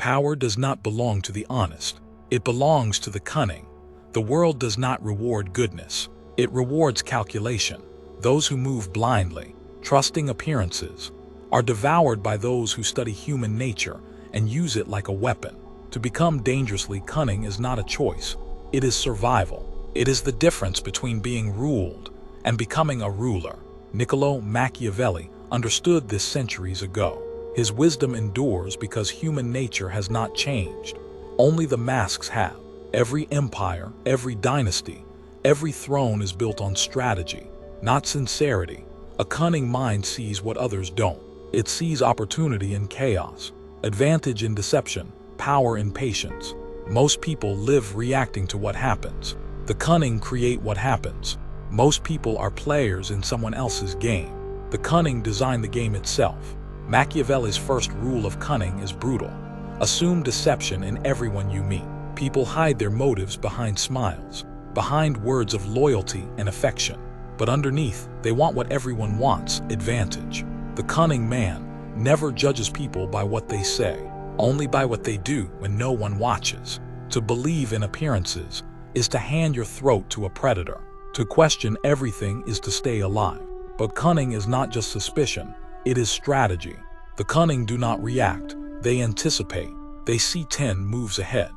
Power does not belong to the honest. It belongs to the cunning. The world does not reward goodness. It rewards calculation. Those who move blindly, trusting appearances, are devoured by those who study human nature and use it like a weapon. To become dangerously cunning is not a choice. It is survival. It is the difference between being ruled and becoming a ruler. Niccolo Machiavelli understood this centuries ago. His wisdom endures because human nature has not changed. Only the masks have. Every empire, every dynasty, every throne is built on strategy, not sincerity. A cunning mind sees what others don't. It sees opportunity in chaos, advantage in deception, power in patience. Most people live reacting to what happens. The cunning create what happens. Most people are players in someone else's game. The cunning design the game itself. Machiavelli's first rule of cunning is brutal. Assume deception in everyone you meet. People hide their motives behind smiles, behind words of loyalty and affection. But underneath, they want what everyone wants, advantage. The cunning man never judges people by what they say, only by what they do when no one watches. To believe in appearances is to hand your throat to a predator. To question everything is to stay alive. But cunning is not just suspicion, it is strategy. The cunning do not react, they anticipate. They see 10 moves ahead.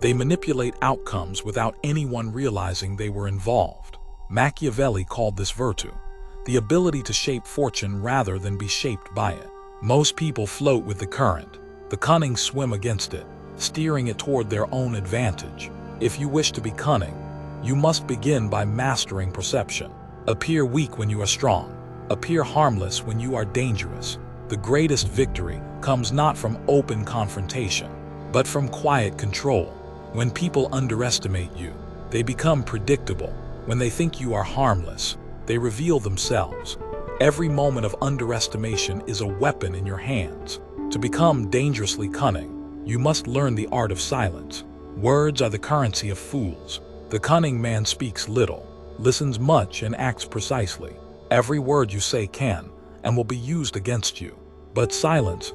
They manipulate outcomes without anyone realizing they were involved. Machiavelli called this virtue, the ability to shape fortune rather than be shaped by it. Most people float with the current. The cunning swim against it, steering it toward their own advantage. If you wish to be cunning, you must begin by mastering perception. Appear weak when you are strong. Appear harmless when you are dangerous. The greatest victory comes not from open confrontation, but from quiet control. When people underestimate you, they become predictable. When they think you are harmless, they reveal themselves. Every moment of underestimation is a weapon in your hands. To become dangerously cunning, you must learn the art of silence. Words are the currency of fools. The cunning man speaks little, listens much, and acts precisely. Every word you say can and will be used against you. But silence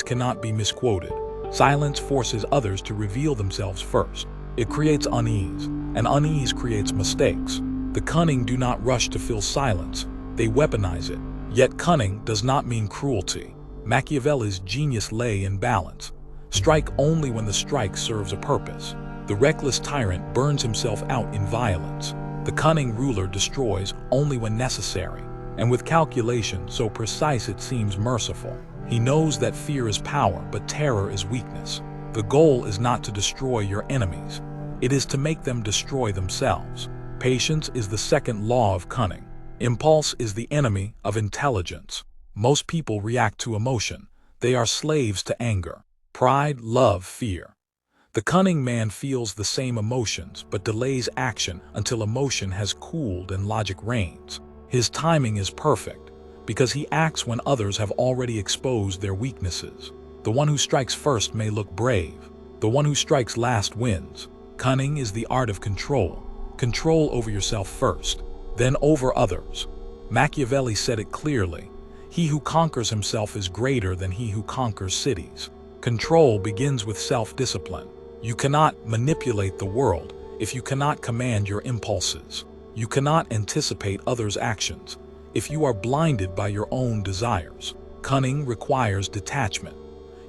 cannot be misquoted. Silence forces others to reveal themselves first. It creates unease, and unease creates mistakes. The cunning do not rush to fill silence, they weaponize it. Yet cunning does not mean cruelty. Machiavelli's genius lay in balance. Strike only when the strike serves a purpose. The reckless tyrant burns himself out in violence. The cunning ruler destroys only when necessary, and with calculation so precise it seems merciful. He knows that fear is power, but terror is weakness. The goal is not to destroy your enemies. It is to make them destroy themselves. Patience is the second law of cunning. Impulse is the enemy of intelligence. Most people react to emotion. They are slaves to anger, pride, love, fear. The cunning man feels the same emotions but delays action until emotion has cooled and logic reigns. His timing is perfect because he acts when others have already exposed their weaknesses. The one who strikes first may look brave. The one who strikes last wins. Cunning is the art of control. Control over yourself first, then over others. Machiavelli said it clearly. He who conquers himself is greater than he who conquers cities. Control begins with self-discipline. You cannot manipulate the world if you cannot command your impulses. You cannot anticipate others' actions if you are blinded by your own desires. Cunning requires detachment.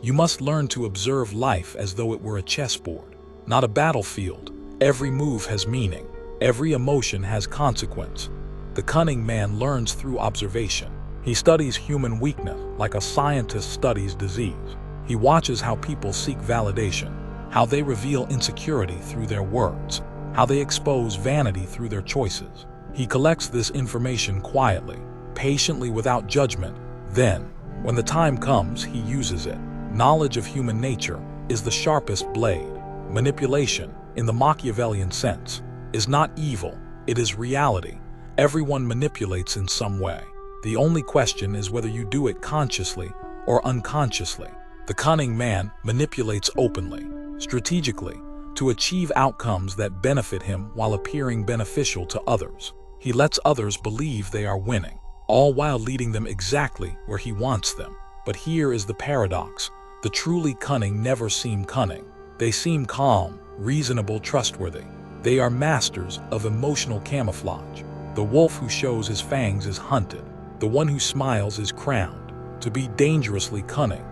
You must learn to observe life as though it were a chessboard, not a battlefield. Every move has meaning. Every emotion has consequence. The cunning man learns through observation. He studies human weakness like a scientist studies disease. He watches how people seek validation, how they reveal insecurity through their words, how they expose vanity through their choices. He collects this information quietly, patiently, without judgment. Then, when the time comes, he uses it. Knowledge of human nature is the sharpest blade. Manipulation, in the Machiavellian sense, is not evil, it is reality. Everyone manipulates in some way. The only question is whether you do it consciously or unconsciously. The cunning man manipulates openly, strategically, to achieve outcomes that benefit him while appearing beneficial to others. He lets others believe they are winning, all while leading them exactly where he wants them. But here is the paradox. The truly cunning never seem cunning. They seem calm, reasonable, trustworthy. They are masters of emotional camouflage. The wolf who shows his fangs is hunted. The one who smiles is crowned. To be dangerously cunning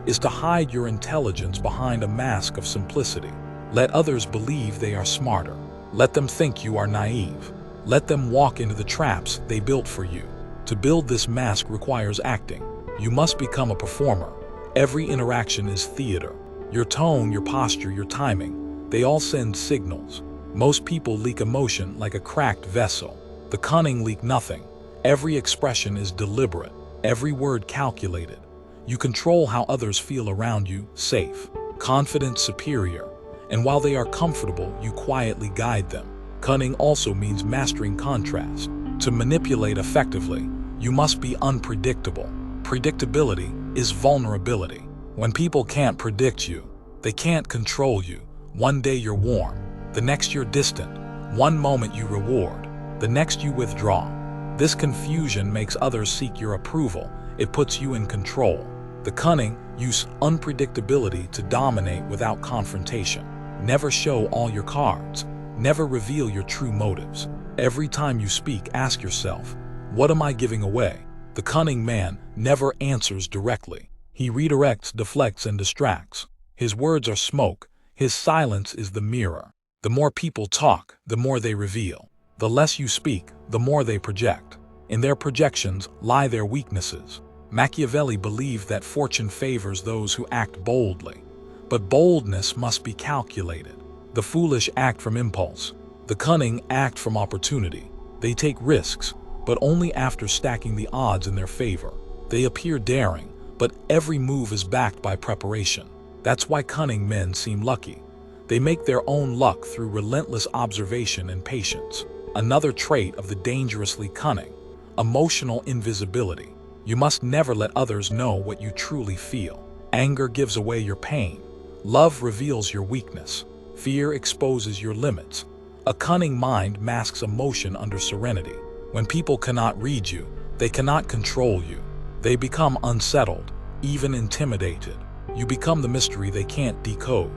is to hide your intelligence behind a mask of simplicity. Let others believe they are smarter. Let them think you are naive. Let them walk into the traps they built for you. To build this mask requires acting. You must become a performer. Every interaction is theater. Your tone, your posture, your timing, they all send signals. Most people leak emotion like a cracked vessel. The cunning leak nothing. Every expression is deliberate, every word calculated. You control how others feel around you, safe, confident, superior. And while they are comfortable, you quietly guide them. Cunning also means mastering contrast. To manipulate effectively, you must be unpredictable. Predictability is vulnerability. When people can't predict you, they can't control you. One day you're warm, the next you're distant. One moment you reward, the next you withdraw. This confusion makes others seek your approval. It puts you in control. The cunning use unpredictability to dominate without confrontation. Never show all your cards. Never reveal your true motives. Every time you speak, ask yourself, what am I giving away? The cunning man never answers directly. He redirects, deflects, and distracts. His words are smoke. His silence is the mirror. The more people talk, the more they reveal. The less you speak, the more they project. In their projections lie their weaknesses. Machiavelli believed that fortune favors those who act boldly. But boldness must be calculated. The foolish act from impulse. The cunning act from opportunity. They take risks, but only after stacking the odds in their favor. They appear daring, but every move is backed by preparation. That's why cunning men seem lucky. They make their own luck through relentless observation and patience. Another trait of the dangerously cunning: emotional invisibility. You must never let others know what you truly feel. Anger gives away your pain. Love reveals your weakness. Fear exposes your limits. A cunning mind masks emotion under serenity. When people cannot read you, they cannot control you. They become unsettled, even intimidated. You become the mystery they can't decode.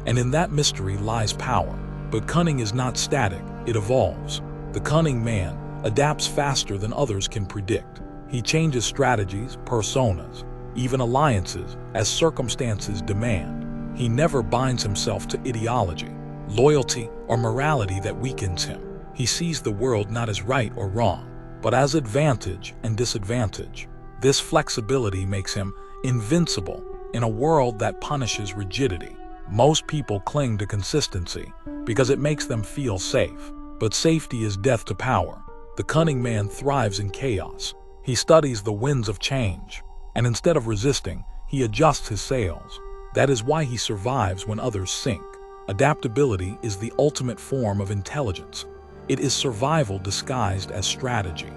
And in that mystery lies power. But cunning is not static, it evolves. The cunning man adapts faster than others can predict. He changes strategies, personas, even alliances, as circumstances demand. He never binds himself to ideology, loyalty, or morality that weakens him. He sees the world not as right or wrong, but as advantage and disadvantage. This flexibility makes him invincible in a world that punishes rigidity. Most people cling to consistency because it makes them feel safe. But safety is death to power. The cunning man thrives in chaos. He studies the winds of change, and instead of resisting, he adjusts his sails. That is why he survives when others sink. Adaptability is the ultimate form of intelligence. It is survival disguised as strategy.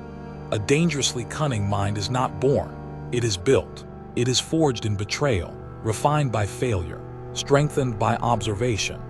A dangerously cunning mind is not born, it is built. It is forged in betrayal, refined by failure, strengthened by observation.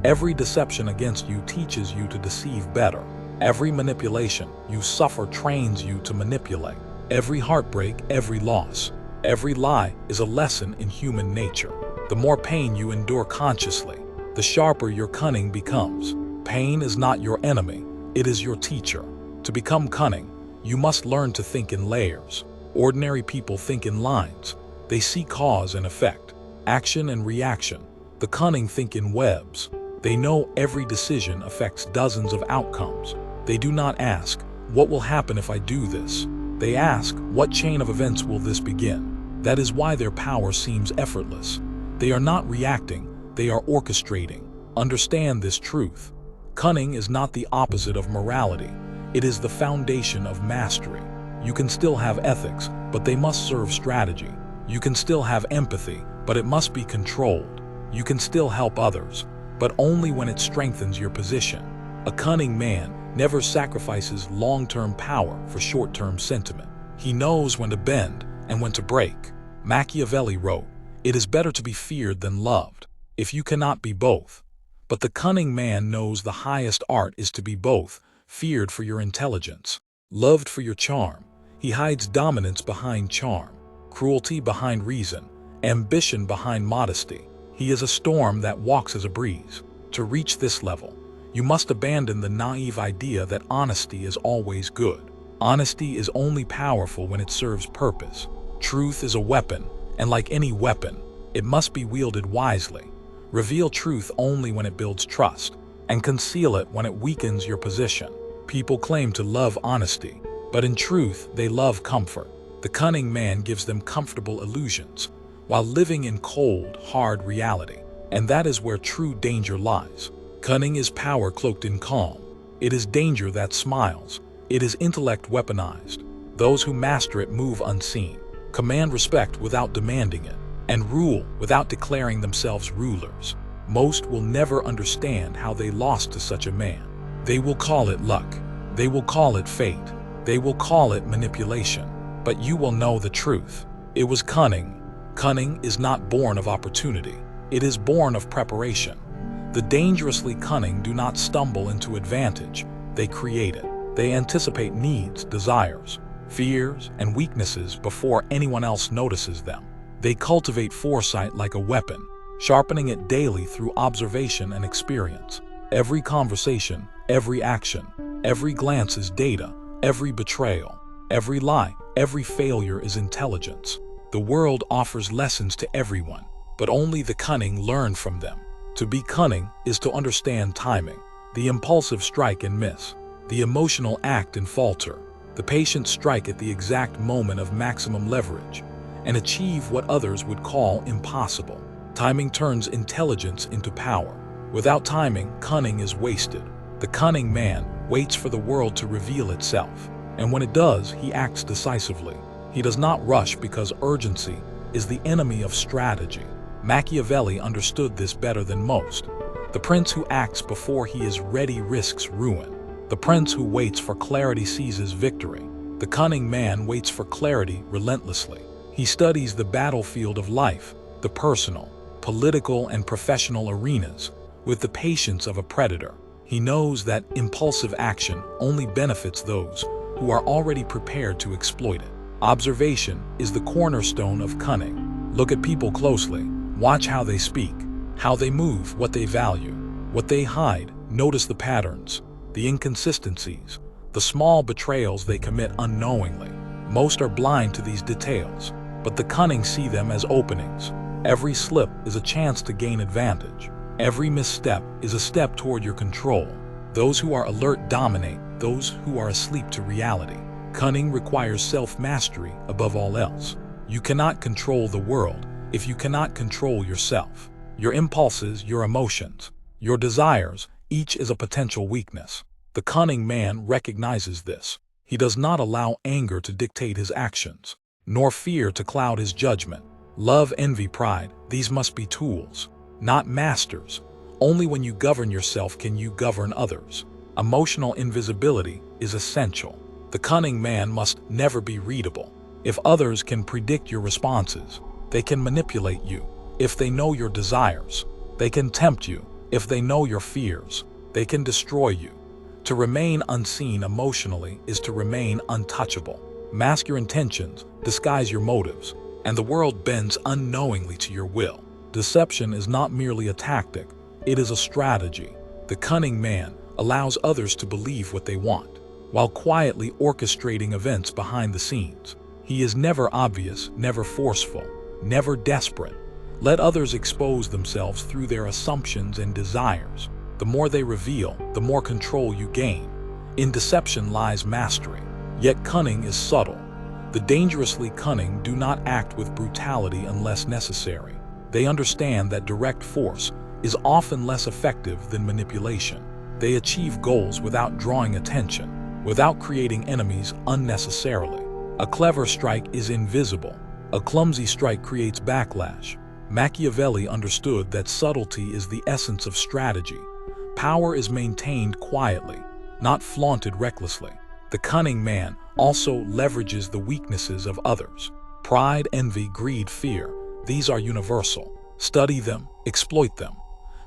Every deception against you teaches you to deceive better. Every manipulation you suffer trains you to manipulate. Every heartbreak, every loss, every lie is a lesson in human nature. The more pain you endure consciously, the sharper your cunning becomes. Pain is not your enemy, it is your teacher. To become cunning, you must learn to think in layers. Ordinary people think in lines. They see cause and effect, action and reaction. The cunning think in webs. They know every decision affects dozens of outcomes. They do not ask, what will happen if I do this? They ask, what chain of events will this begin? That is why their power seems effortless. They are not reacting, they are orchestrating. Understand this truth. Cunning is not the opposite of morality. It is the foundation of mastery. You can still have ethics, but they must serve strategy. You can still have empathy, but it must be controlled. You can still help others, but only when it strengthens your position. A cunning man never sacrifices long-term power for short-term sentiment. He knows when to bend and when to break. Machiavelli wrote, "It is better to be feared than loved, if you cannot be both." But the cunning man knows the highest art is to be both, feared for your intelligence, loved for your charm. He hides dominance behind charm, cruelty behind reason, ambition behind modesty. He is a storm that walks as a breeze. To reach this level, you must abandon the naive idea that honesty is always good. Honesty is only powerful when it serves purpose. Truth is a weapon, and like any weapon, it must be wielded wisely. Reveal truth only when it builds trust, and conceal it when it weakens your position. People claim to love honesty, but in truth, they love comfort. The cunning man gives them comfortable illusions, while living in cold, hard reality. And that is where true danger lies. Cunning is power cloaked in calm. It is danger that smiles. It is intellect weaponized. Those who master it move unseen, command respect without demanding it, and rule without declaring themselves rulers. Most will never understand how they lost to such a man. They will call it luck. They will call it fate. They will call it manipulation. But you will know the truth. It was cunning. Cunning is not born of opportunity. It is born of preparation. The dangerously cunning do not stumble into advantage. They create it. They anticipate needs, desires, fears, and weaknesses before anyone else notices them. They cultivate foresight like a weapon, sharpening it daily through observation and experience. Every conversation, every action, every glance is data. Every betrayal, every lie, every failure is intelligence. The world offers lessons to everyone, but only the cunning learn from them. To be cunning is to understand timing, the impulsive strike and miss, the emotional act and falter, the patient strike at the exact moment of maximum leverage, and achieve what others would call impossible. Timing turns intelligence into power. Without timing, cunning is wasted. The cunning man waits for the world to reveal itself, and when it does, he acts decisively. He does not rush because urgency is the enemy of strategy. Machiavelli understood this better than most. The prince who acts before he is ready risks ruin. The prince who waits for clarity seizes victory. The cunning man waits for clarity relentlessly. He studies the battlefield of life, the personal, political, and professional arenas, with the patience of a predator. He knows that impulsive action only benefits those who are already prepared to exploit it. Observation is the cornerstone of cunning. Look at people closely. Watch how they speak, how they move, what they value, what they hide. Notice the patterns, the inconsistencies, the small betrayals they commit unknowingly. Most are blind to these details, but the cunning see them as openings. Every slip is a chance to gain advantage. Every misstep is a step toward your control. Those who are alert dominate, those who are asleep to reality. Cunning requires self-mastery above all else. You cannot control the world if you cannot control yourself. Your impulses, your emotions, your desires, each is a potential weakness. The cunning man recognizes this. He does not allow anger to dictate his actions, nor fear to cloud his judgment. Love, envy, pride, these must be tools, not masters. Only when you govern yourself can you govern others. Emotional invisibility is essential. The cunning man must never be readable. If others can predict your responses, they can manipulate you. If they know your desires, they can tempt you. If they know your fears, they can destroy you. To remain unseen emotionally is to remain untouchable. Mask your intentions, disguise your motives, and the world bends unknowingly to your will. Deception is not merely a tactic, it is a strategy. The cunning man allows others to believe what they want, while quietly orchestrating events behind the scenes. He is never obvious, never forceful, never desperate. Let others expose themselves through their assumptions and desires. The more they reveal, the more control you gain. In deception lies mastery, yet cunning is subtle. The dangerously cunning do not act with brutality unless necessary. They understand that direct force is often less effective than manipulation. They achieve goals without drawing attention, without creating enemies unnecessarily. A clever strike is invisible. A clumsy strike creates backlash. Machiavelli understood that subtlety is the essence of strategy. Power is maintained quietly, not flaunted recklessly. The cunning man also leverages the weaknesses of others. Pride, envy, greed, fear, these are universal. Study them, exploit them.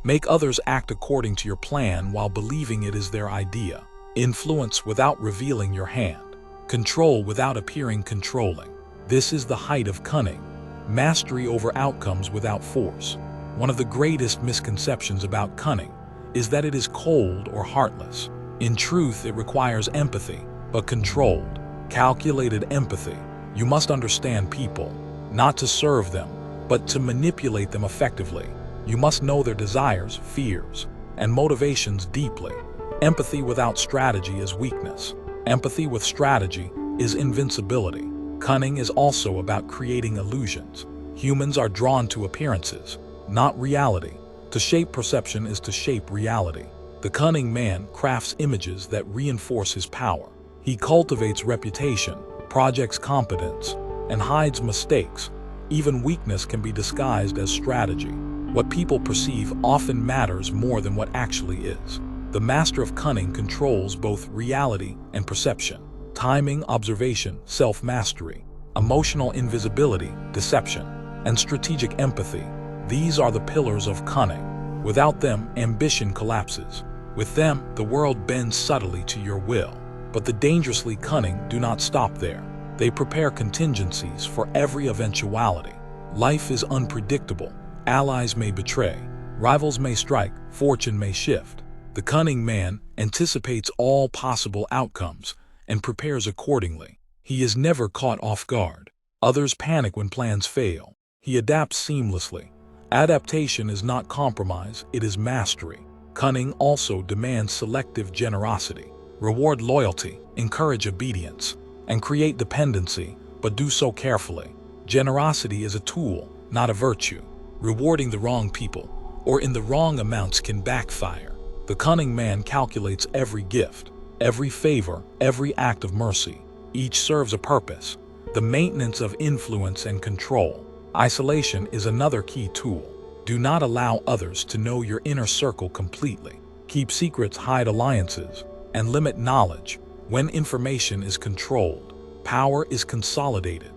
Make others act according to your plan while believing it is their idea. Influence without revealing your hand. Control without appearing controlling. This is the height of cunning. mastery over outcomes without force. One of the greatest misconceptions about cunning is that it is cold or heartless. In truth, it requires empathy, but controlled, calculated empathy. You must understand people, not to serve them, but to manipulate them effectively. You must know their desires, fears, and motivations deeply. Empathy without strategy is weakness. Empathy with strategy is invincibility. Cunning is also about creating illusions. Humans are drawn to appearances, not reality. To shape perception is to shape reality. The cunning man crafts images that reinforce his power. He cultivates reputation, projects competence, and hides mistakes. Even weakness can be disguised as strategy. What people perceive often matters more than what actually is. The master of cunning controls both reality and perception. Timing, observation, self-mastery, emotional invisibility, deception, and strategic empathy. These are the pillars of cunning. Without them, ambition collapses. With them, the world bends subtly to your will. But the dangerously cunning do not stop there. They prepare contingencies for every eventuality. Life is unpredictable. Allies may betray, rivals may strike, fortune may shift. The cunning man anticipates all possible outcomes and prepares accordingly. He is never caught off guard. Others panic when plans fail. He adapts seamlessly. Adaptation is not compromise, it is mastery. Cunning also demands selective generosity. Reward loyalty, encourage obedience, and create dependency, but do so carefully. Generosity is a tool, not a virtue. Rewarding the wrong people or in the wrong amounts can backfire. The cunning man calculates every gift, every favor, every act of mercy. Each serves a purpose. The maintenance of influence and control. Isolation is another key tool. Do not allow others to know your inner circle completely. Keep secrets, hide alliances, and limit knowledge. When information is controlled, power is consolidated.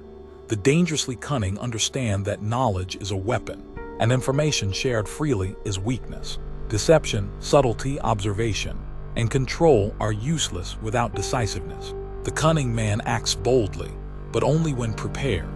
The dangerously cunning understand that knowledge is a weapon, and information shared freely is weakness. Deception, subtlety, observation, and control are useless without decisiveness. The cunning man acts boldly, but only when prepared.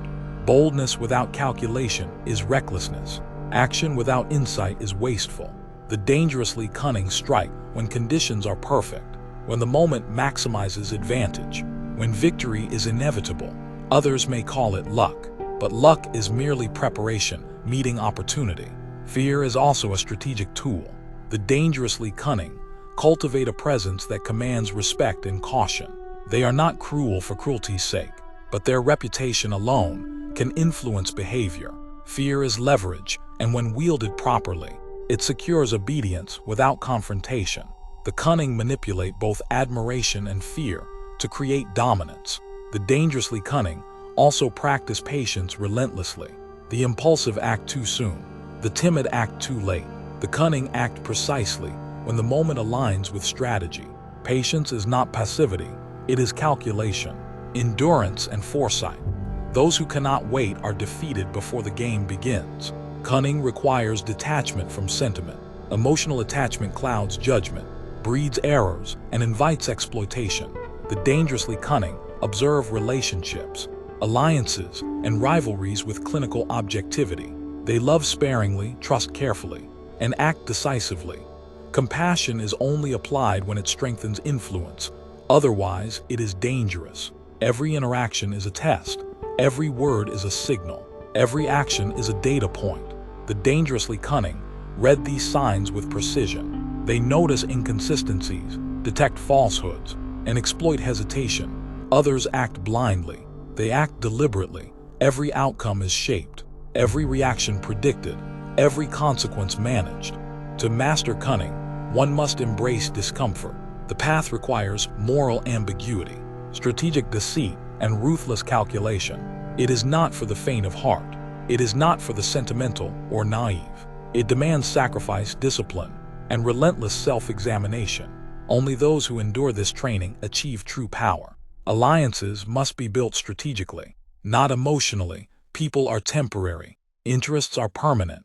Boldness without calculation is recklessness. Action without insight is wasteful. The dangerously cunning strike when conditions are perfect, when the moment maximizes advantage, when victory is inevitable. Others may call it luck, but luck is merely preparation, meeting opportunity. Fear is also a strategic tool. The dangerously cunning cultivate a presence that commands respect and caution. They are not cruel for cruelty's sake, but their reputation alone can influence behavior. Fear is leverage, and when wielded properly, it secures obedience without confrontation. The cunning manipulate both admiration and fear to create dominance. The dangerously cunning also practice patience relentlessly. The impulsive act too soon, the timid act too late. The cunning act precisely when the moment aligns with strategy. Patience is not passivity, it is calculation, endurance, and foresight. Those who cannot wait are defeated before the game begins. Cunning requires detachment from sentiment. Emotional attachment clouds judgment, breeds errors, and invites exploitation. The dangerously cunning observe relationships, alliances, and rivalries with clinical objectivity. They love sparingly, trust carefully, and act decisively. Compassion is only applied when it strengthens influence. Otherwise, it is dangerous. Every interaction is a test. Every word is a signal. Every action is a data point. The dangerously cunning read these signs with precision. They notice inconsistencies, detect falsehoods, and exploit hesitation. Others act blindly. They act deliberately. Every outcome is shaped. Every reaction predicted. Every consequence managed. To master cunning, one must embrace discomfort. The path requires moral ambiguity, strategic deceit, and ruthless calculation. It is not for the faint of heart. It is not for the sentimental or naive. It demands sacrifice, discipline, and relentless self-examination. Only those who endure this training achieve true power. Alliances must be built strategically, not emotionally. People are temporary. Interests are permanent.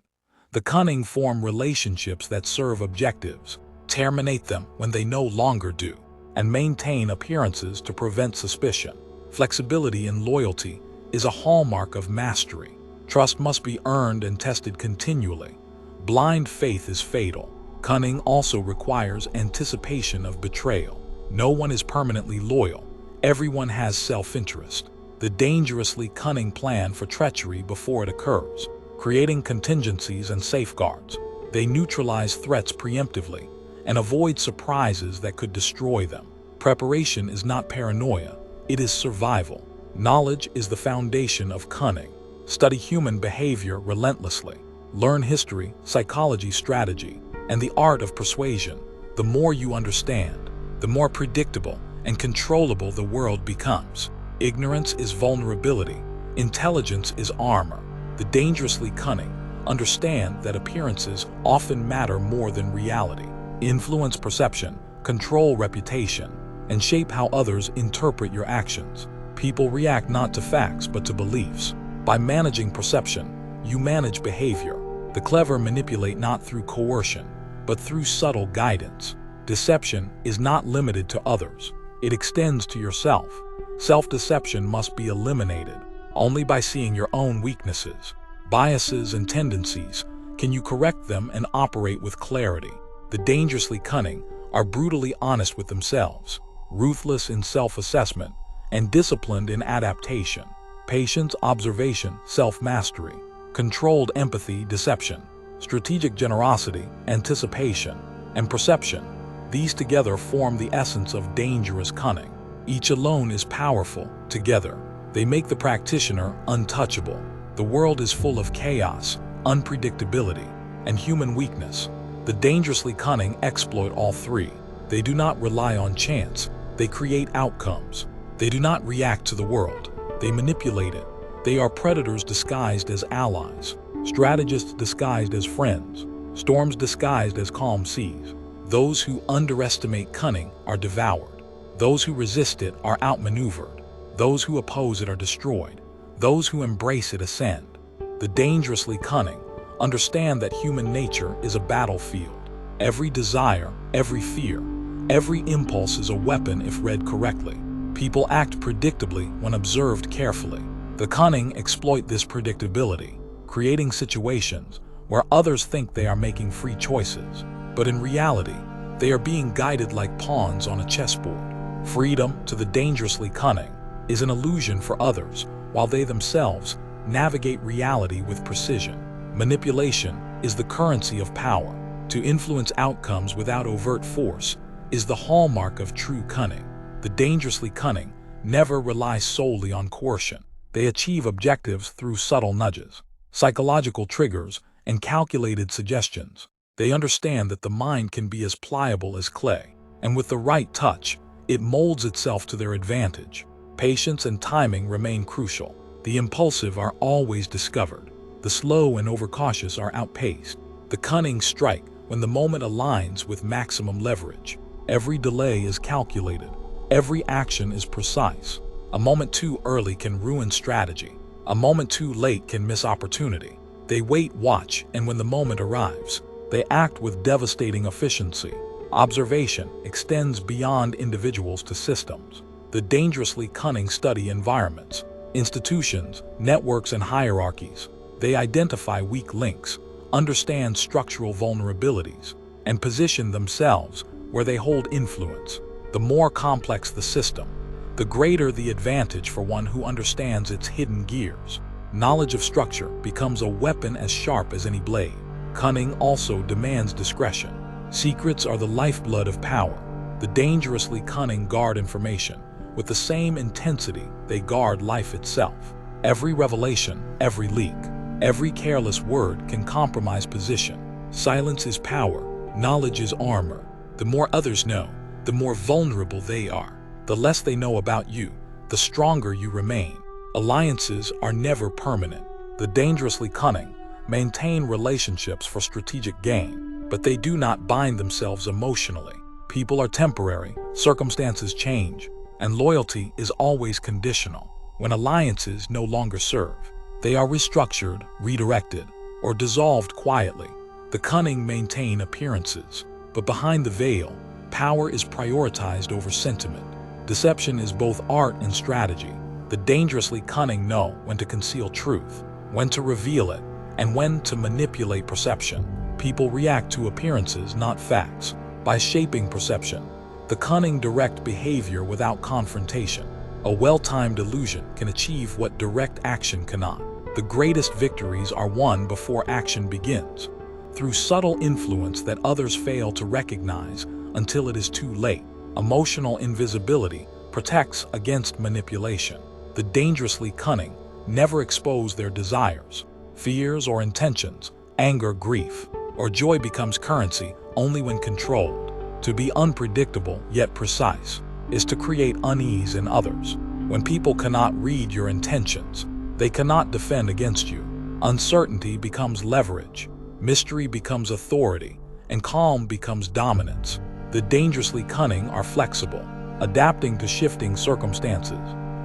The cunning form relationships that serve objectives, terminate them when they no longer do, and maintain appearances to prevent suspicion. Flexibility and loyalty is a hallmark of mastery. Trust must be earned and tested continually. Blind faith is fatal. Cunning also requires anticipation of betrayal. No one is permanently loyal. Everyone has self-interest. The dangerously cunning plan for treachery before it occurs, creating contingencies and safeguards. They neutralize threats preemptively and avoid surprises that could destroy them. Preparation is not paranoia, it is survival. Knowledge is the foundation of cunning. Study human behavior relentlessly. Learn history, psychology, strategy, and the art of persuasion. The more you understand, the more predictable and controllable the world becomes. Ignorance is vulnerability. Intelligence is armor. The dangerously cunning understand that appearances often matter more than reality. Influence perception, control reputation, and shape how others interpret your actions. People react not to facts but to beliefs. By managing perception, you manage behavior. The clever manipulate not through coercion, but through subtle guidance. Deception is not limited to others. It extends to yourself. Self-deception must be eliminated. Only by seeing your own weaknesses, biases, and tendencies can you correct them and operate with clarity. The dangerously cunning are brutally honest with themselves, ruthless in self-assessment, and disciplined in adaptation. Patience, observation, self-mastery, controlled empathy, deception, strategic generosity, anticipation, and perception. These together form the essence of dangerous cunning. Each alone is powerful. Together, they make the practitioner untouchable. The world is full of chaos, unpredictability, and human weakness. The dangerously cunning exploit all three. They do not rely on chance. They create outcomes. They do not react to the world. They manipulate it. They are predators disguised as allies, strategists disguised as friends, storms disguised as calm seas. Those who underestimate cunning are devoured. Those who resist it are outmaneuvered. Those who oppose it are destroyed. Those who embrace it ascend. The dangerously cunning understand that human nature is a battlefield. Every desire, every fear, every impulse is a weapon if read correctly. People act predictably when observed carefully. The cunning exploit this predictability, creating situations where others think they are making free choices, but in reality, they are being guided like pawns on a chessboard. Freedom, to the dangerously cunning, is an illusion for others, while they themselves navigate reality with precision. Manipulation is the currency of power. To influence outcomes without overt force is the hallmark of true cunning. The dangerously cunning never rely solely on coercion. They achieve objectives through subtle nudges, psychological triggers, and calculated suggestions. They understand that the mind can be as pliable as clay, and with the right touch, it molds itself to their advantage. Patience and timing remain crucial. The impulsive are always discovered. The slow and overcautious are outpaced. The cunning strike when the moment aligns with maximum leverage. Every delay is calculated. Every action is precise. A moment too early can ruin strategy. A moment too late can miss opportunity. They wait, watch, and when the moment arrives, they act with devastating efficiency. Observation extends beyond individuals to systems. The dangerously cunning study environments, institutions, networks, and hierarchies. They identify weak links, understand structural vulnerabilities, and position themselves where they hold influence. The more complex the system, the greater the advantage for one who understands its hidden gears. Knowledge of structure becomes a weapon as sharp as any blade. Cunning also demands discretion. Secrets are the lifeblood of power. The dangerously cunning guard information with the same intensity they guard life itself. Every revelation, every leak, every careless word can compromise position. Silence is power. Knowledge is armor. The more others know, the more vulnerable they are. The less they know about you, the stronger you remain. Alliances are never permanent. The dangerously cunning maintain relationships for strategic gain, but they do not bind themselves emotionally. People are temporary, circumstances change, and loyalty is always conditional. When alliances no longer serve, they are restructured, redirected, or dissolved quietly. The cunning maintain appearances, but behind the veil, power is prioritized over sentiment. Deception is both art and strategy. The dangerously cunning know when to conceal truth, when to reveal it, and when to manipulate perception. People react to appearances, not facts. By shaping perception, the cunning direct behavior without confrontation. A well-timed illusion can achieve what direct action cannot. The greatest victories are won before action begins, through subtle influence that others fail to recognize until it is too late. Emotional invisibility protects against manipulation. The dangerously cunning never expose their desires, fears, or intentions. Anger, grief, or joy becomes currency only when controlled. To be unpredictable yet precise is to create unease in others. When people cannot read your intentions, they cannot defend against you. Uncertainty becomes leverage, mystery becomes authority, and calm becomes dominance. The dangerously cunning are flexible, adapting to shifting circumstances.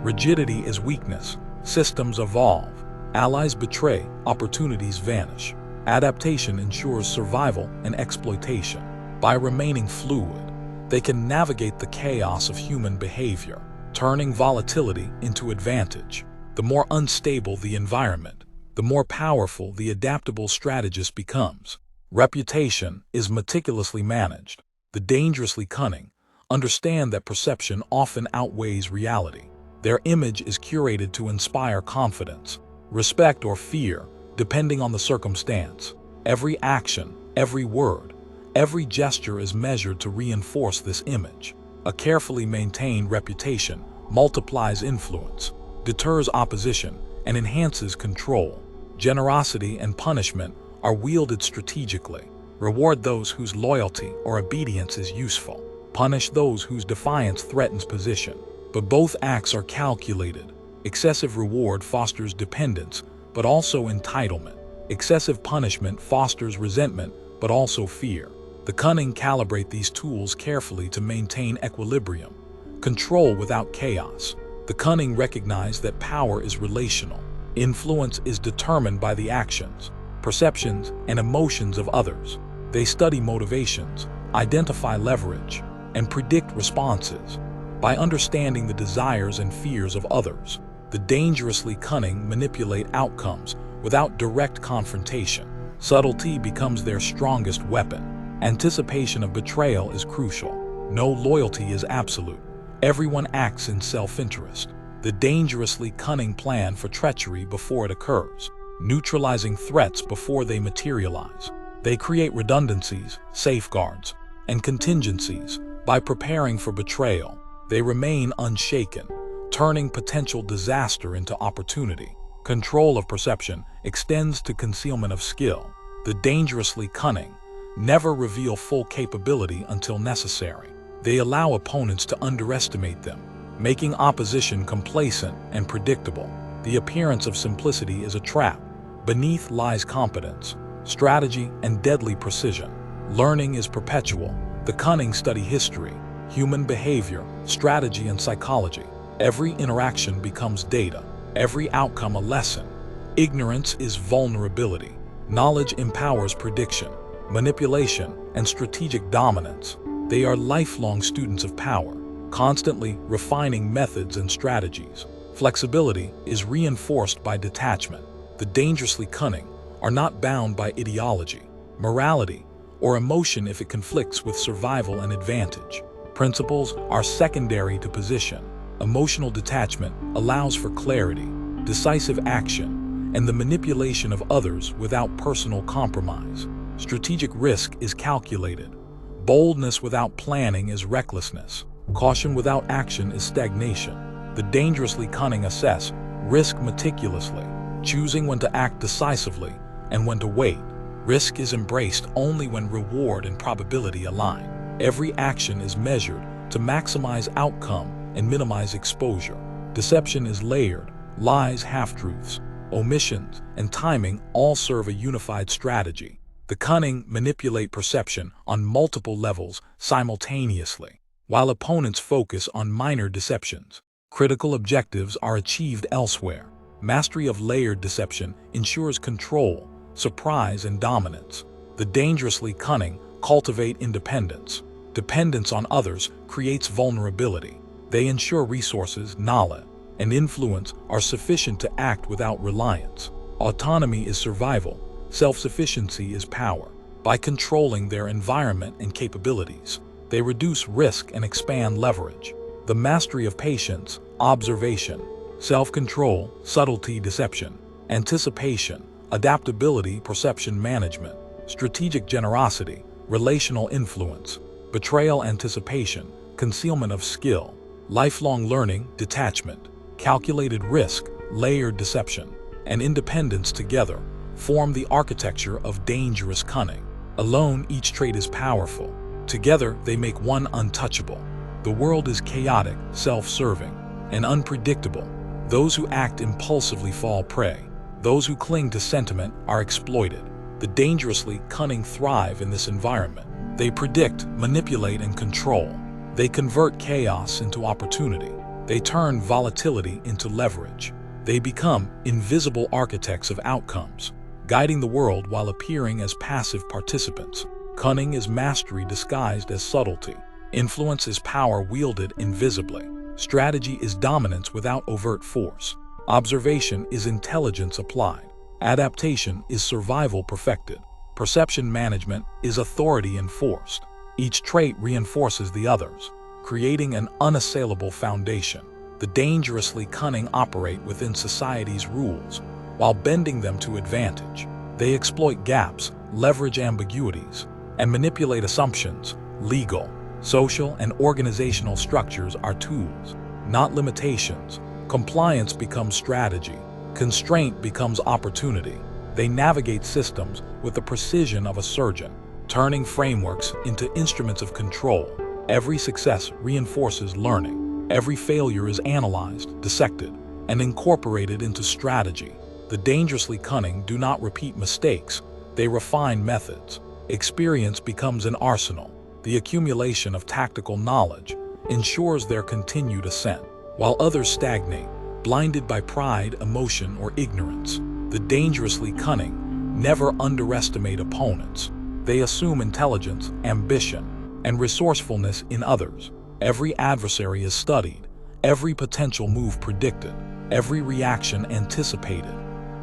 Rigidity is weakness. Systems evolve. Allies betray. Opportunities vanish. Adaptation ensures survival and exploitation. By remaining fluid, they can navigate the chaos of human behavior, turning volatility into advantage. The more unstable the environment, the more powerful the adaptable strategist becomes. Reputation is meticulously managed. The dangerously cunning understand that perception often outweighs reality. Their image is curated to inspire confidence, respect, or fear, depending on the circumstance. Every action, every word, every gesture is measured to reinforce this image. A carefully maintained reputation multiplies influence, deters opposition, and enhances control. Generosity and punishment are wielded strategically. Reward those whose loyalty or obedience is useful. Punish those whose defiance threatens position. But both acts are calculated. Excessive reward fosters dependence, but also entitlement. Excessive punishment fosters resentment, but also fear. The cunning calibrate these tools carefully to maintain equilibrium. Control without chaos. The cunning recognize that power is relational. Influence is determined by the actions, perceptions, and emotions of others. They study motivations, identify leverage, and predict responses. By understanding the desires and fears of others, the dangerously cunning manipulate outcomes without direct confrontation. Subtlety becomes their strongest weapon. Anticipation of betrayal is crucial. No loyalty is absolute. Everyone acts in self-interest. The dangerously cunning plan for treachery before it occurs, neutralizing threats before they materialize. They create redundancies, safeguards, and contingencies. By preparing for betrayal, they remain unshaken, turning potential disaster into opportunity. Control of perception extends to concealment of skill. The dangerously cunning never reveal full capability until necessary. They allow opponents to underestimate them, making opposition complacent and predictable. The appearance of simplicity is a trap. Beneath lies competence, strategy, and deadly precision. Learning is perpetual. The cunning study history, human behavior, strategy, and psychology. Every interaction becomes data, every outcome a lesson. Ignorance is vulnerability. Knowledge empowers prediction, manipulation, and strategic dominance. They are lifelong students of power, constantly refining methods and strategies. Flexibility is reinforced by detachment. The dangerously cunning are not bound by ideology, morality, or emotion if it conflicts with survival and advantage. Principles are secondary to position. Emotional detachment allows for clarity, decisive action, and the manipulation of others without personal compromise. Strategic risk is calculated. Boldness without planning is recklessness. Caution without action is stagnation. The dangerously cunning assess risk meticulously, choosing when to act decisively and when to wait. Risk is embraced only when reward and probability align. Every action is measured to maximize outcome and minimize exposure. Deception is layered. Lies, half-truths, omissions, and timing all serve a unified strategy. The cunning manipulate perception on multiple levels simultaneously, while opponents focus on minor deceptions. Critical objectives are achieved elsewhere. Mastery of layered deception ensures control, surprise, and dominance. The dangerously cunning cultivate independence. Dependence on others creates vulnerability. They ensure resources, knowledge, and influence are sufficient to act without reliance. Autonomy is survival. Self-sufficiency is power. By controlling their environment and capabilities, they reduce risk and expand leverage. The mastery of patience, observation, self-control, subtlety, deception, anticipation, adaptability, perception management, strategic generosity, relational influence, betrayal, anticipation, concealment of skill, lifelong learning, detachment, calculated risk, layered deception, and independence together form the architecture of dangerous cunning. Alone, each trait is powerful. Together, they make one untouchable. The world is chaotic, self-serving, and unpredictable. Those who act impulsively fall prey. Those who cling to sentiment are exploited. The dangerously cunning thrive in this environment. They predict, manipulate, and control. They convert chaos into opportunity. They turn volatility into leverage. They become invisible architects of outcomes, guiding the world while appearing as passive participants. Cunning is mastery disguised as subtlety. Influence is power wielded invisibly. Strategy is dominance without overt force. Observation is intelligence applied. Adaptation is survival perfected. Perception management is authority enforced. Each trait reinforces the others, creating an unassailable foundation. The dangerously cunning operate within society's rules, while bending them to advantage. They exploit gaps, leverage ambiguities, and manipulate assumptions. Legal, social, and organizational structures are tools, not limitations. Compliance becomes strategy. Constraint becomes opportunity. They navigate systems with the precision of a surgeon, turning frameworks into instruments of control. Every success reinforces learning. Every failure is analyzed, dissected, and incorporated into strategy. The dangerously cunning do not repeat mistakes, they refine methods. Experience becomes an arsenal. The accumulation of tactical knowledge ensures their continued ascent, while others stagnate, blinded by pride, emotion, or ignorance. The dangerously cunning never underestimate opponents. They assume intelligence, ambition, and resourcefulness in others. Every adversary is studied, every potential move predicted, every reaction anticipated.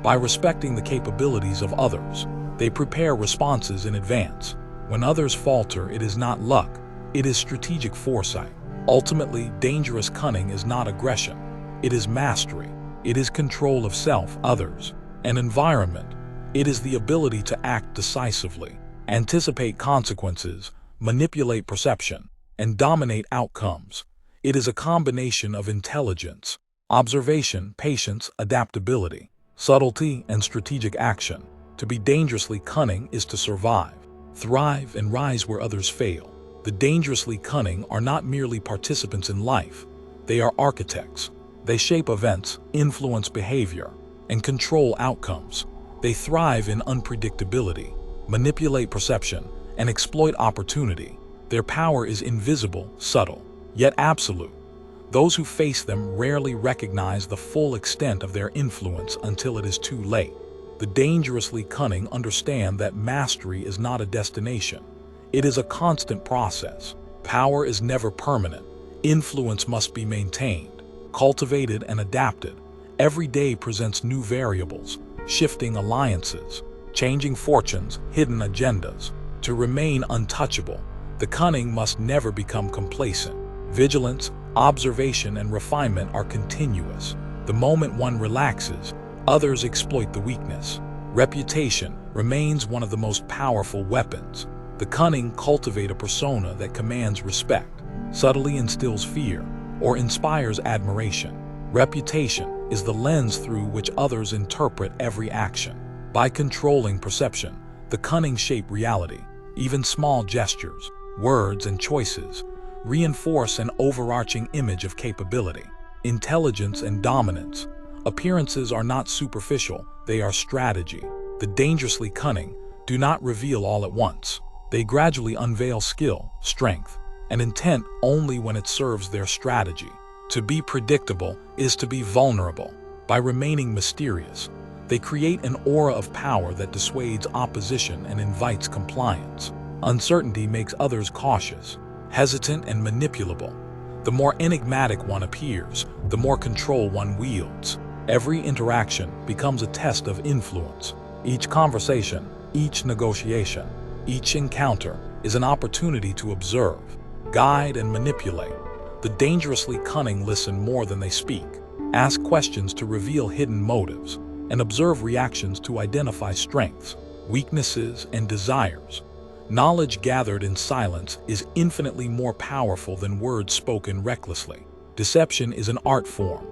By respecting the capabilities of others, they prepare responses in advance. When others falter, it is not luck, it is strategic foresight. Ultimately, dangerous cunning is not aggression, it is mastery. It is control of self, others, and environment. It is the ability to act decisively, anticipate consequences, manipulate perception, and dominate outcomes. It is a combination of intelligence, observation, patience, adaptability, subtlety, and strategic action. To be dangerously cunning is to survive, thrive, and rise where others fail. The dangerously cunning are not merely participants in life, they are architects. They shape events, influence behavior, and control outcomes. They thrive in unpredictability, manipulate perception, and exploit opportunity. Their power is invisible, subtle, yet absolute. Those who face them rarely recognize the full extent of their influence until it is too late. The dangerously cunning understand that mastery is not a destination. It is a constant process. Power is never permanent. Influence must be maintained, cultivated, and adapted. Every day presents new variables, shifting alliances, changing fortunes, hidden agendas. To remain untouchable, the cunning must never become complacent. Vigilance, observation, and refinement are continuous. The moment one relaxes, others exploit the weakness. Reputation remains one of the most powerful weapons. The cunning cultivate a persona that commands respect, subtly instills fear, or inspires admiration. Reputation is the lens through which others interpret every action. By controlling perception, the cunning shape reality. Even small gestures, words, and choices reinforce an overarching image of capability, intelligence, and dominance. Appearances are not superficial, they are strategy. The dangerously cunning do not reveal all at once. They gradually unveil skill, strength, and intent only when it serves their strategy. To be predictable is to be vulnerable. By remaining mysterious, they create an aura of power that dissuades opposition and invites compliance. Uncertainty makes others cautious, hesitant, and manipulable. The more enigmatic one appears, the more control one wields. Every interaction becomes a test of influence. Each conversation, each negotiation, each encounter is an opportunity to observe, guide, and manipulate. The dangerously cunning listen more than they speak, ask questions to reveal hidden motives, and observe reactions to identify strengths, weaknesses, and desires. Knowledge gathered in silence is infinitely more powerful than words spoken recklessly. Deception is an art form.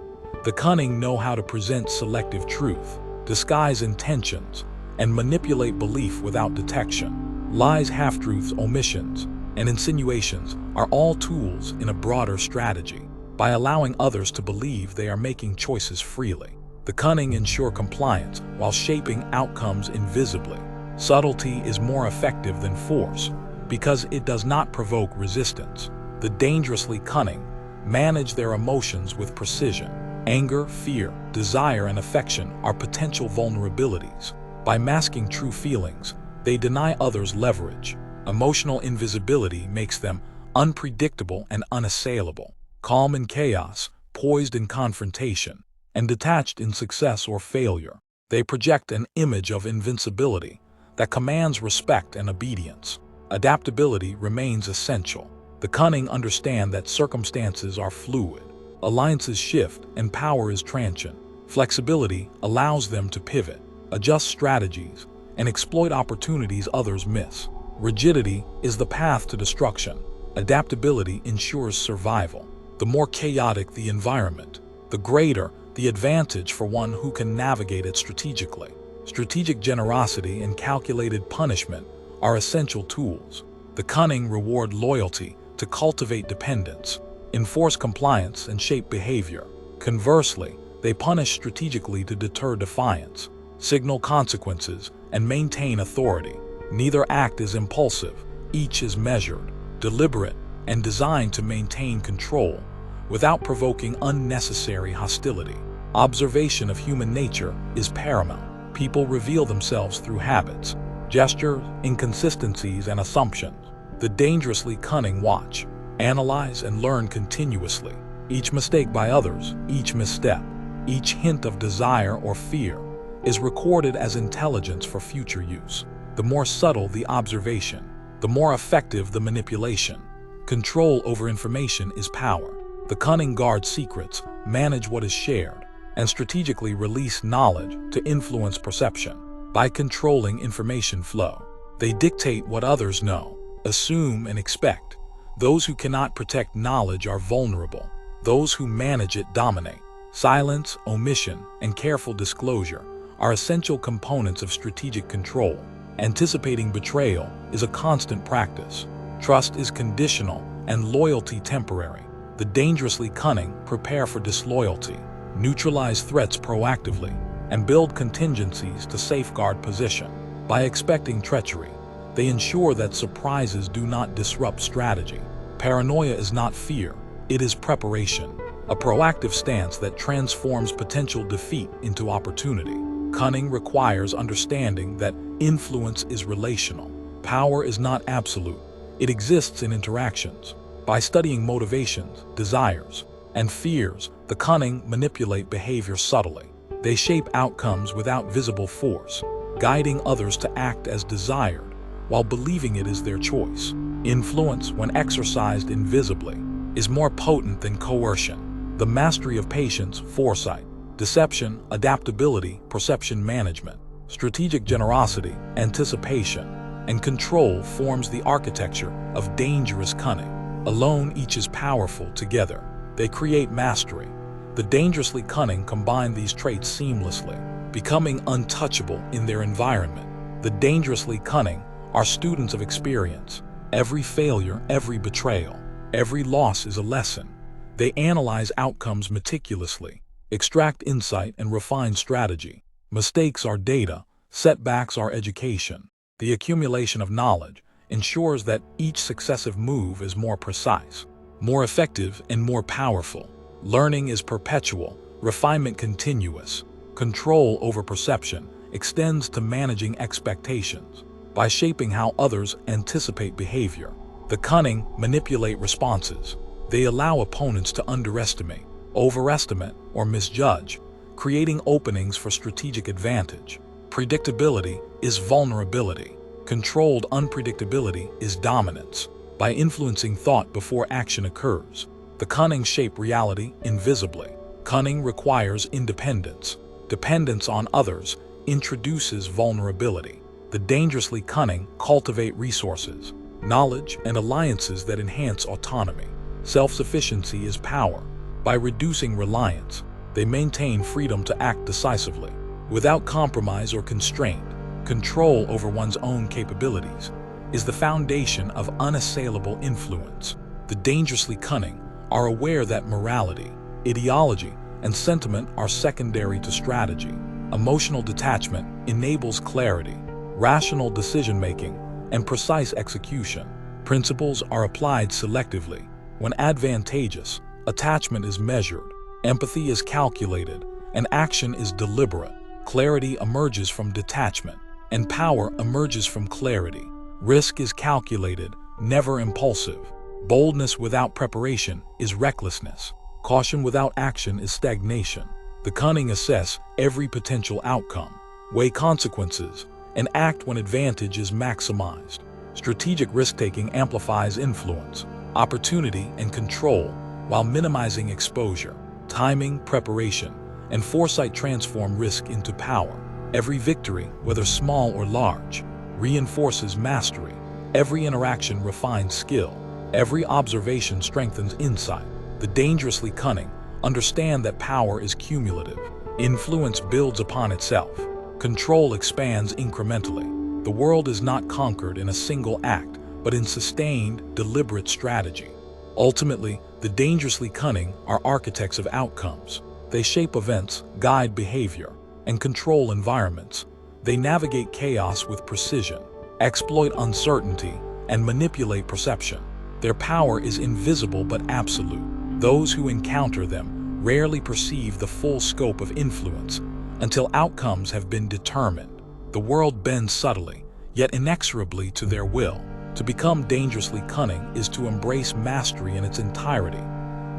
The cunning know how to present selective truth, disguise intentions, and manipulate belief without detection. Lies, half-truths, omissions, and insinuations are all tools in a broader strategy. By allowing others to believe they are making choices freely, the cunning ensure compliance while shaping outcomes invisibly. Subtlety is more effective than force because it does not provoke resistance. The dangerously cunning manage their emotions with precision. Anger, fear, desire, and affection are potential vulnerabilities. By masking true feelings, they deny others leverage. Emotional invisibility makes them unpredictable and unassailable. Calm in chaos, poised in confrontation, and detached in success or failure, they project an image of invincibility that commands respect and obedience. Adaptability remains essential. The cunning understand that circumstances are fluid, alliances shift, and power is transient. Flexibility allows them to pivot, adjust strategies, and exploit opportunities others miss. Rigidity is the path to destruction. Adaptability ensures survival. The more chaotic the environment, the greater the advantage for one who can navigate it strategically. Strategic generosity and calculated punishment are essential tools. The cunning reward loyalty to cultivate dependence, enforce compliance, and shape behavior. Conversely, they punish strategically to deter defiance, signal consequences, and maintain authority. Neither act is impulsive. Each is measured, deliberate, and designed to maintain control without provoking unnecessary hostility. Observation of human nature is paramount. People reveal themselves through habits, gestures, inconsistencies, and assumptions. The dangerously cunning watch, analyze, and learn continuously. Each mistake by others, each misstep, each hint of desire or fear is recorded as intelligence for future use. The more subtle the observation, the more effective the manipulation. Control over information is power. The cunning guard secrets, manage what is shared, and strategically release knowledge to influence perception. By controlling information flow, they dictate what others know, assume, and expect. Those who cannot protect knowledge are vulnerable. Those who manage it dominate. Silence, omission, and careful disclosure are essential components of strategic control. Anticipating betrayal is a constant practice. Trust is conditional and loyalty temporary. The dangerously cunning prepare for disloyalty, neutralize threats proactively, and build contingencies to safeguard position. By expecting treachery, they ensure that surprises do not disrupt strategy. Paranoia is not fear, it is preparation, a proactive stance that transforms potential defeat into opportunity. Cunning requires understanding that influence is relational. Power is not absolute, it exists in interactions. By studying motivations, desires, and fears, the cunning manipulate behavior subtly. They shape outcomes without visible force, guiding others to act as desired while believing it is their choice. Influence, when exercised invisibly, is more potent than coercion. The mastery of patience, foresight, deception, adaptability, perception management, strategic generosity, anticipation, and control forms the architecture of dangerous cunning. Alone, each is powerful. Together, they create mastery. The dangerously cunning combine these traits seamlessly, becoming untouchable in their environment. The dangerously cunning are students of experience. Every failure, every betrayal, every loss is a lesson. They analyze outcomes meticulously, extract insight, and refine strategy. Mistakes are data, setbacks are education. The accumulation of knowledge ensures that each successive move is more precise, more effective, and more powerful. Learning is perpetual, refinement continuous. Control over perception extends to managing expectations. By shaping how others anticipate behavior, the cunning manipulate responses. They allow opponents to underestimate, overestimate, or misjudge, creating openings for strategic advantage. Predictability is vulnerability. Controlled unpredictability is dominance. By influencing thought before action occurs, the cunning shape reality invisibly. Cunning requires independence. Dependence on others introduces vulnerability. The dangerously cunning cultivate resources, knowledge, and alliances that enhance autonomy. Self-sufficiency is power. By reducing reliance, they maintain freedom to act decisively. Without compromise or constraint, control over one's own capabilities is the foundation of unassailable influence. The dangerously cunning are aware that morality, ideology, and sentiment are secondary to strategy. Emotional detachment enables clarity, rational decision-making, and precise execution. Principles are applied selectively. When advantageous, attachment is measured, empathy is calculated, and action is deliberate. Clarity emerges from detachment, and power emerges from clarity. Risk is calculated, never impulsive. Boldness without preparation is recklessness. Caution without action is stagnation. The cunning assess every potential outcome, weigh consequences, and act when advantage is maximized. Strategic risk-taking amplifies influence, opportunity, and control while minimizing exposure. Timing, preparation, and foresight transform risk into power. Every victory, whether small or large, reinforces mastery. Every interaction refines skill. Every observation strengthens insight. The dangerously cunning understand that power is cumulative. Influence builds upon itself. Control expands incrementally. The world is not conquered in a single act, but in sustained, deliberate strategy. Ultimately, the dangerously cunning are architects of outcomes. They shape events, guide behavior, and control environments. They navigate chaos with precision, exploit uncertainty, and manipulate perception. Their power is invisible but absolute. Those who encounter them rarely perceive the full scope of influence until outcomes have been determined. The world bends subtly, yet inexorably to their will. To become dangerously cunning is to embrace mastery in its entirety.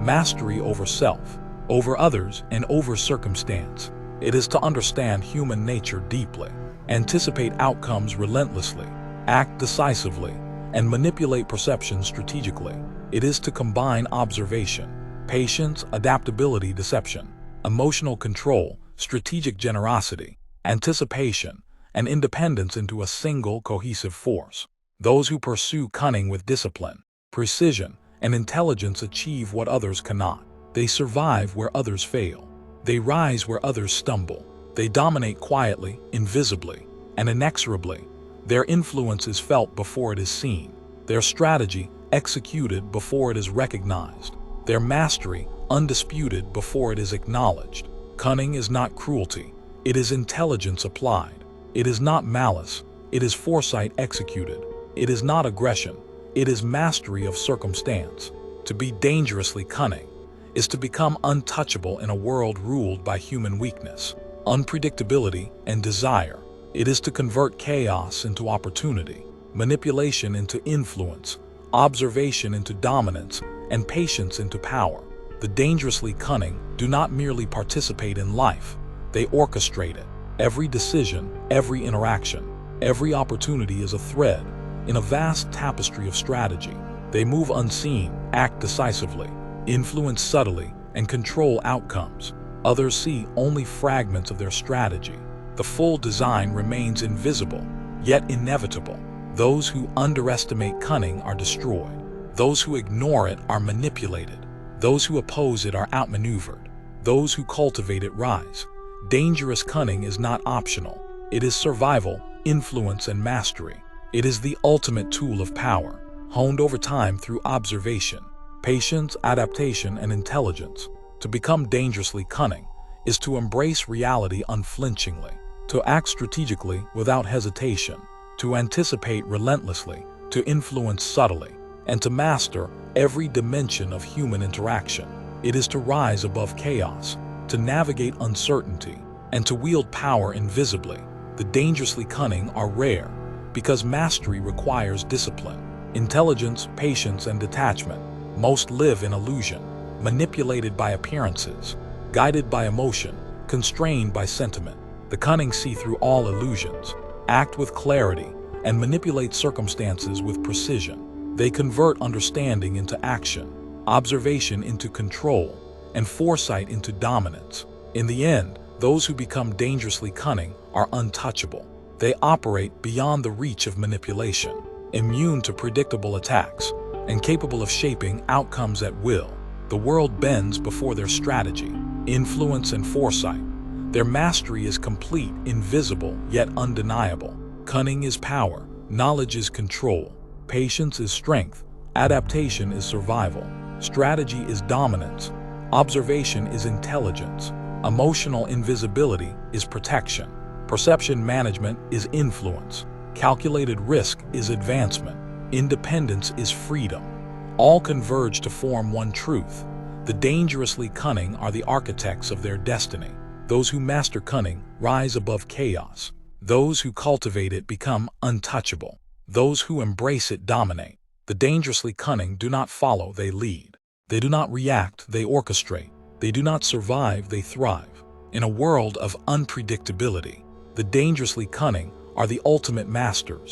Mastery over self, over others, and over circumstance. It is to understand human nature deeply, anticipate outcomes relentlessly, act decisively, and manipulate perception strategically. It is to combine observation, patience, adaptability, deception, emotional control, strategic generosity, anticipation, and independence into a single cohesive force. Those who pursue cunning with discipline, precision, and intelligence achieve what others cannot. They survive where others fail. They rise where others stumble. They dominate quietly, invisibly, and inexorably. Their influence is felt before it is seen. Their strategy executed before it is recognized. Their mastery undisputed before it is acknowledged. Cunning is not cruelty. It is intelligence applied. It is not malice. It is foresight executed. It is not aggression. It is mastery of circumstance. To be dangerously cunning is to become untouchable in a world ruled by human weakness, unpredictability, and desire. It is to convert chaos into opportunity, manipulation into influence, observation into dominance, and patience into power. The dangerously cunning do not merely participate in life, they orchestrate it. Every decision, every interaction, every opportunity is a thread in a vast tapestry of strategy. They move unseen, act decisively, influence subtly, and control outcomes. Others see only fragments of their strategy. The full design remains invisible, yet inevitable. Those who underestimate cunning are destroyed. Those who ignore it are manipulated. Those who oppose it are outmaneuvered. Those who cultivate it rise. Dangerous cunning is not optional. It is survival, influence, and mastery. It is the ultimate tool of power, honed over time through observation, patience, adaptation, and intelligence. To become dangerously cunning is to embrace reality unflinchingly, to act strategically without hesitation, to anticipate relentlessly, to influence subtly, and to master every dimension of human interaction. It is to rise above chaos, to navigate uncertainty, and to wield power invisibly. The dangerously cunning are rare because mastery requires discipline, intelligence, patience, and detachment. Most live in illusion, manipulated by appearances, guided by emotion, constrained by sentiment. The cunning see through all illusions, act with clarity, and manipulate circumstances with precision. They convert understanding into action, observation into control, and foresight into dominance. In the end, those who become dangerously cunning are untouchable. They operate beyond the reach of manipulation, immune to predictable attacks, and capable of shaping outcomes at will. The world bends before their strategy, influence, and foresight. Their mastery is complete, invisible, yet undeniable. Cunning is power, knowledge is control, patience is strength, adaptation is survival, strategy is dominance, observation is intelligence, emotional invisibility is protection, perception management is influence, calculated risk is advancement, independence is freedom. All converge to form one truth. The dangerously cunning are the architects of their destiny. Those who master cunning rise above chaos. Those who cultivate it become untouchable. Those who embrace it dominate. The dangerously cunning do not follow, they lead. They do not react, they orchestrate. They do not survive, they thrive. In a world of unpredictability, the dangerously cunning are the ultimate masters.